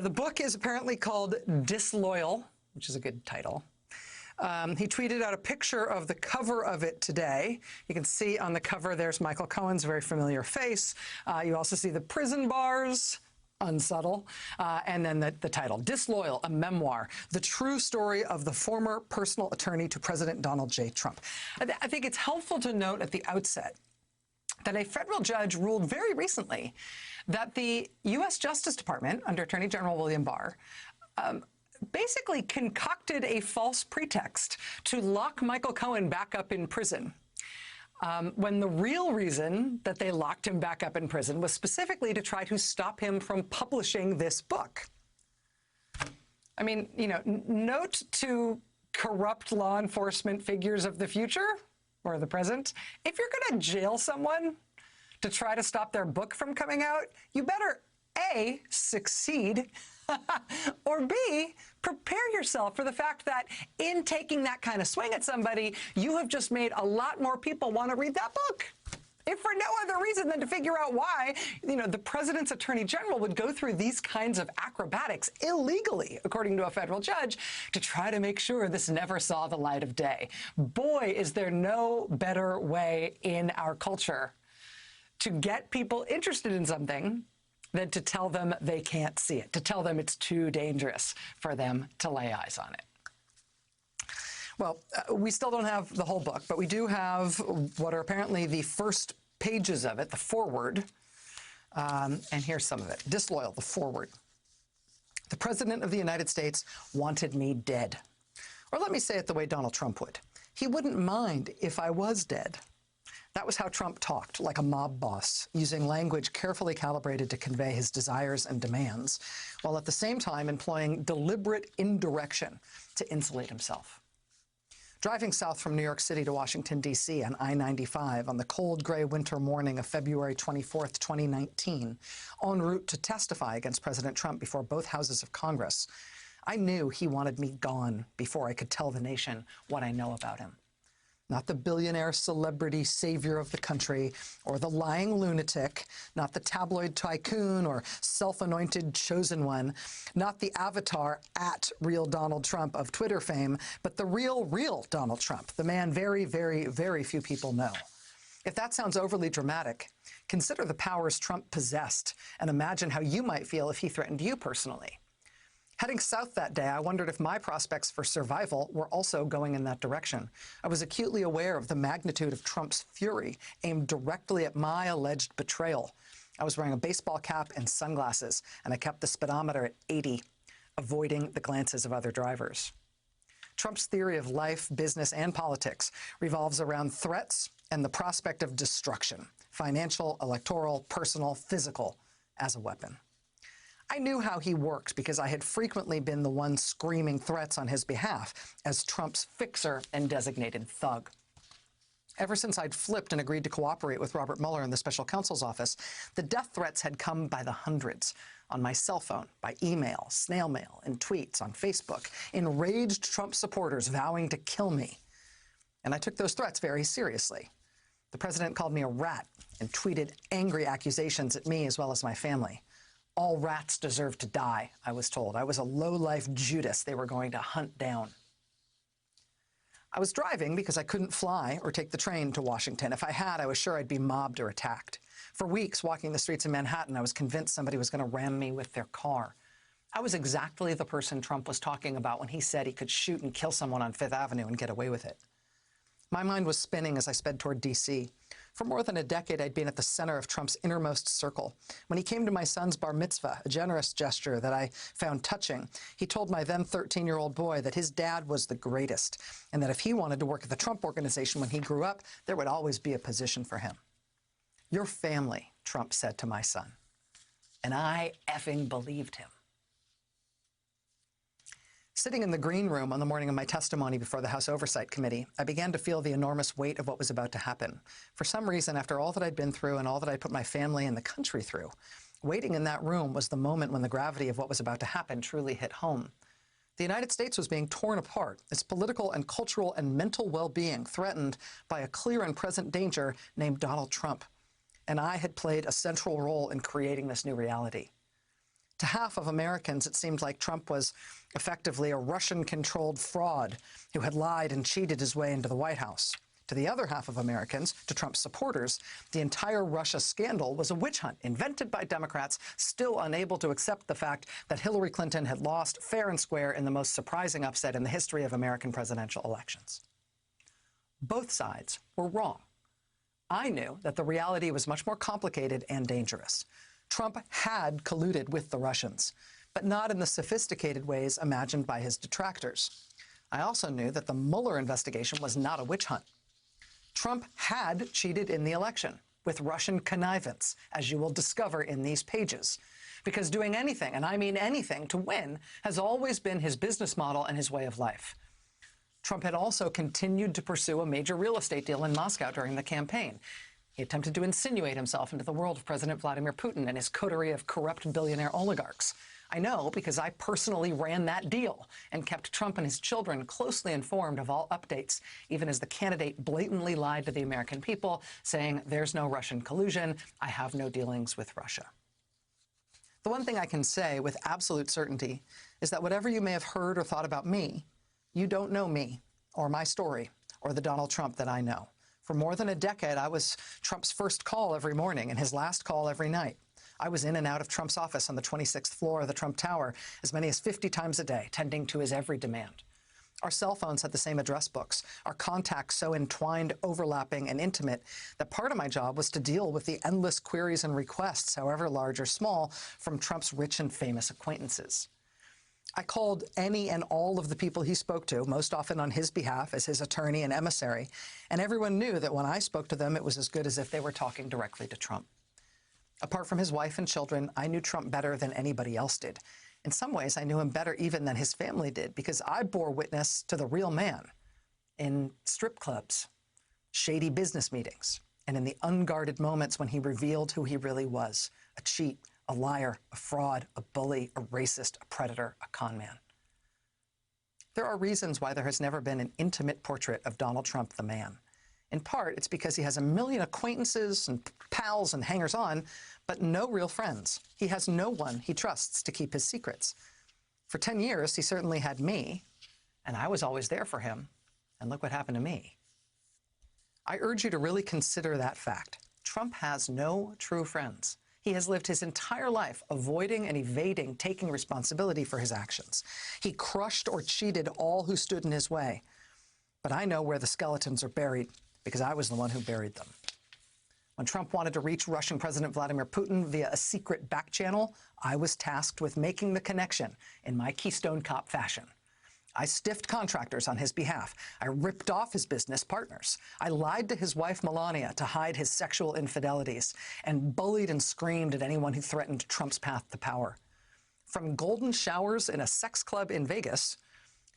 The book is apparently called Disloyal, which is a good title. He tweeted out a picture of the cover of it today. You can see on the cover there's Michael Cohen's very familiar face. You also see the prison bars, unsubtle, and then the title, Disloyal, a memoir, the true story of the former personal attorney to President Donald J. Trump. I think it's helpful to note at the outset that a federal judge ruled very recently that the U.S. Justice Department, under Attorney General William Barr, basically concocted a false pretext to lock Michael Cohen back up in prison, when the real reason that they locked him back up in prison was specifically to try to stop him from publishing this book. I mean, you know, note to corrupt law enforcement figures of the future or the present, if you're going to jail someone to try to stop their book from coming out, you better A, succeed, or B, prepare yourself for the fact that in taking that kind of swing at somebody, you have just made a lot more people want to read that book. If for no other reason than to figure out why, you know, the president's attorney general would go through these kinds of acrobatics illegally, according to a federal judge, to try to make sure this never saw the light of day. Boy, is there no better way in our culture to get people interested in something than to tell them they can't see it, to tell them it's too dangerous for them to lay eyes on it. Well, we still don't have the whole book, but we do have what are apparently the first pages of it, the foreword. And here's some of it. Disloyal, the foreword. The President of the United States wanted me dead. Or let me say it the way Donald Trump would. He wouldn't mind if I was dead. That was how Trump talked, like a mob boss, using language carefully calibrated to convey his desires and demands, while at the same time employing deliberate indirection to insulate himself. Driving south from New York City to Washington, D.C. on I-95 on the cold, gray winter morning of February 24th, 2019, en route to testify against President Trump before both houses of Congress, I knew he wanted me gone before I could tell the nation what I know about him. Not the billionaire celebrity savior of the country, or the lying lunatic, not the tabloid tycoon or self-anointed chosen one, not the avatar at real Donald Trump of Twitter fame, but the real Donald Trump, the man very, very, very few people know. If that sounds overly dramatic, consider the powers Trump possessed and imagine how you might feel if he threatened you personally. Heading south that day, I wondered if my prospects for survival were also going in that direction. I was acutely aware of the magnitude of Trump's fury aimed directly at my alleged betrayal. I was wearing a baseball cap and sunglasses, and I kept the speedometer at 80, avoiding the glances of other drivers. Trump's theory of life, business, and politics revolves around threats and the prospect of destruction, financial, electoral, personal, physical, as a weapon. I knew how he worked because I had frequently been the one screaming threats on his behalf as Trump's fixer and designated thug. Ever since I'd flipped and agreed to cooperate with Robert Mueller in the special counsel's office, the death threats had come by the hundreds, on my cell phone, by email, snail mail, and tweets on Facebook, enraged Trump supporters vowing to kill me. And I took those threats very seriously. The president called me a rat and tweeted angry accusations at me as well as my family. All rats deserve to die, I was told. I was a low-life Judas they were going to hunt down. I was driving because I couldn't fly or take the train to Washington. If I had, I was sure I'd be mobbed or attacked. For weeks, walking the streets of Manhattan, I was convinced somebody was going to ram me with their car. I was exactly the person Trump was talking about when he said he could shoot and kill someone on Fifth Avenue and get away with it. My mind was spinning as I sped toward D.C. For more than a decade, I'd been at the center of Trump's innermost circle. When he came to my son's bar mitzvah, a generous gesture that I found touching, he told my then 13-year-old boy that his dad was the greatest, and that if he wanted to work at the Trump Organization when he grew up, there would always be a position for him. Your family, Trump said to my son. And I effing believed him. Sitting in the green room on the morning of my testimony before the House Oversight Committee, I began to feel the enormous weight of what was about to happen. For some reason, after all that I'd been through and all that I'd put my family and the country through, waiting in that room was the moment when the gravity of what was about to happen truly hit home. The United States was being torn apart, its political and cultural and mental well-being threatened by a clear and present danger named Donald Trump. And I had played a central role in creating this new reality. To half of Americans, it seemed like Trump was effectively a Russian-controlled fraud who had lied and cheated his way into the White House. To the other half of Americans, to Trump's supporters, the entire Russia scandal was a witch hunt invented by Democrats still unable to accept the fact that Hillary Clinton had lost fair and square in the most surprising upset in the history of American presidential elections. Both sides were wrong. I knew that the reality was much more complicated and dangerous. Trump had colluded with the Russians, but not in the sophisticated ways imagined by his detractors. I also knew that the Mueller investigation was not a witch hunt. Trump had cheated in the election with Russian connivance, as you will discover in these pages, because doing anything, and I mean anything, to win has always been his business model and his way of life. Trump had also continued to pursue a major real estate deal in Moscow during the campaign. He attempted to insinuate himself into the world of President Vladimir Putin and his coterie of corrupt billionaire oligarchs. I know because I personally ran that deal and kept Trump and his children closely informed of all updates, even as the candidate blatantly lied to the American people, saying, "There's no Russian collusion. I have no dealings with Russia." The one thing I can say with absolute certainty is that whatever you may have heard or thought about me, you don't know me or my story or the Donald Trump that I know. For more than a decade, I was Trump's first call every morning and his last call every night. I was in and out of Trump's office on the 26th floor of the Trump Tower as many as 50 times a day, tending to his every demand. Our cell phones had the same address books, our contacts so entwined, overlapping, and intimate that part of my job was to deal with the endless queries and requests, however large or small, from Trump's rich and famous acquaintances. I called any and all of the people he spoke to, most often on his behalf as his attorney and emissary, and everyone knew that when I spoke to them, it was as good as if they were talking directly to Trump. Apart from his wife and children, I knew Trump better than anybody else did. In some ways, I knew him better even than his family did, because I bore witness to the real man in strip clubs, shady business meetings, and in the unguarded moments when he revealed who he really was: a cheat, a liar, a fraud, a bully, a racist, a predator, a con man. There are reasons why there has never been an intimate portrait of Donald Trump the man. In part, it's because he has a million acquaintances and pals and hangers-on, but no real friends. He has no one he trusts to keep his secrets. For 10 years, he certainly had me, and I was always there for him. And look what happened to me. I urge you to really consider that fact. Trump has no true friends. He has lived his entire life avoiding and evading taking responsibility for his actions. He crushed or cheated all who stood in his way. But I know where the skeletons are buried, because I was the one who buried them. When Trump wanted to reach Russian President Vladimir Putin via a secret back channel, I was tasked with making the connection in my Keystone Cop fashion. I stiffed contractors on his behalf. I ripped off his business partners. I lied to his wife Melania to hide his sexual infidelities, and bullied and screamed at anyone who threatened Trump's path to power. From golden showers in a sex club in Vegas,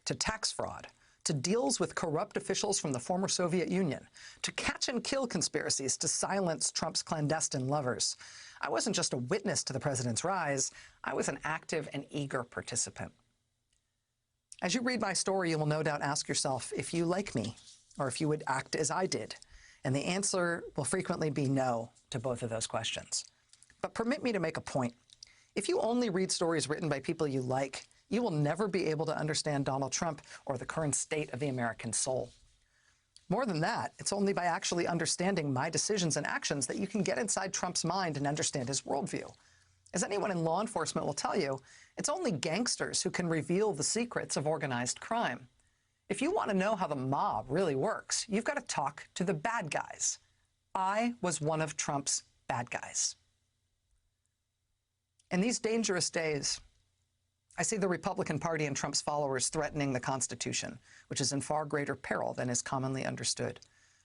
to tax fraud, to deals with corrupt officials from the former Soviet Union, to catch and kill conspiracies to silence Trump's clandestine lovers. I wasn't just a witness to the president's rise, I was an active and eager participant. As you read my story, you will no doubt ask yourself if you like me, or if you would act as I did. And the answer will frequently be no to both of those questions. But permit me to make a point. If you only read stories written by people you like, you will never be able to understand Donald Trump or the current state of the American soul. More than that, it's only by actually understanding my decisions and actions that you can get inside Trump's mind and understand his worldview. As anyone in law enforcement will tell you, it's only gangsters who can reveal the secrets of organized crime. If you want to know how the mob really works, you've got to talk to the bad guys. I was one of Trump's bad guys. In these dangerous days, I see the Republican Party and Trump's followers threatening the Constitution, which is in far greater peril than is commonly understood.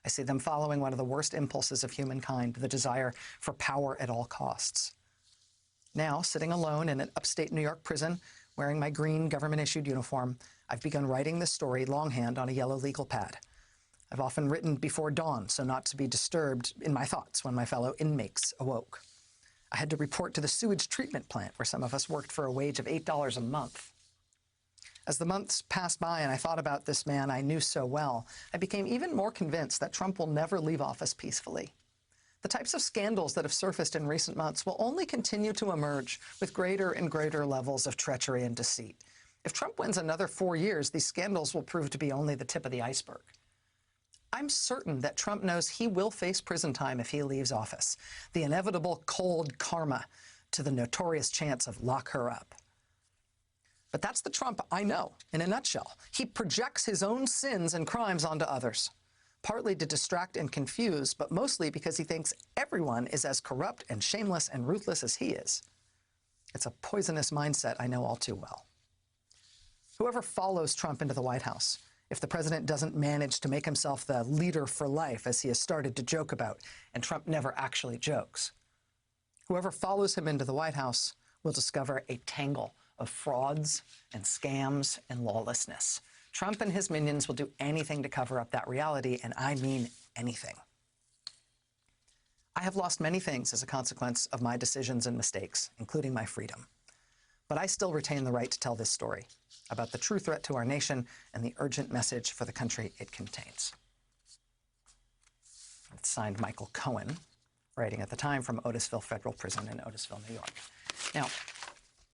I see them following one of the worst impulses of humankind, the desire for power at all costs. Now, sitting alone in an upstate New York prison, wearing my green government-issued uniform, I've begun writing this story longhand on a yellow legal pad. I've often written before dawn, so not to be disturbed in my thoughts when my fellow inmates awoke. I had to report to the sewage treatment plant where some of us worked for a wage of $8 a month. As the months passed by and I thought about this man I knew so well, I became even more convinced that Trump will never leave office peacefully. The types of scandals that have surfaced in recent months will only continue to emerge with greater and greater levels of treachery and deceit. If Trump wins another 4 years, these scandals will prove to be only the tip of the iceberg. I'm certain that Trump knows he will face prison time if he leaves office, the inevitable cold karma to the notorious chance of lock her up. But that's the Trump I know, in a nutshell. He projects his own sins and crimes onto others, partly to distract and confuse, but mostly because he thinks everyone is as corrupt and shameless and ruthless as he is. It's a poisonous mindset I know all too well. Whoever follows Trump into the White House, if the president doesn't manage to make himself the leader for life, as he has started to joke about, and Trump never actually jokes, whoever follows him into the White House will discover a tangle of frauds and scams and lawlessness. Trump and his minions will do anything to cover up that reality, and I mean anything. I have lost many things as a consequence of my decisions and mistakes, including my freedom. But I still retain the right to tell this story about the true threat to our nation and the urgent message for the country it contains. It's signed Michael Cohen, writing at the time from Otisville Federal Prison in Otisville, New York. Now,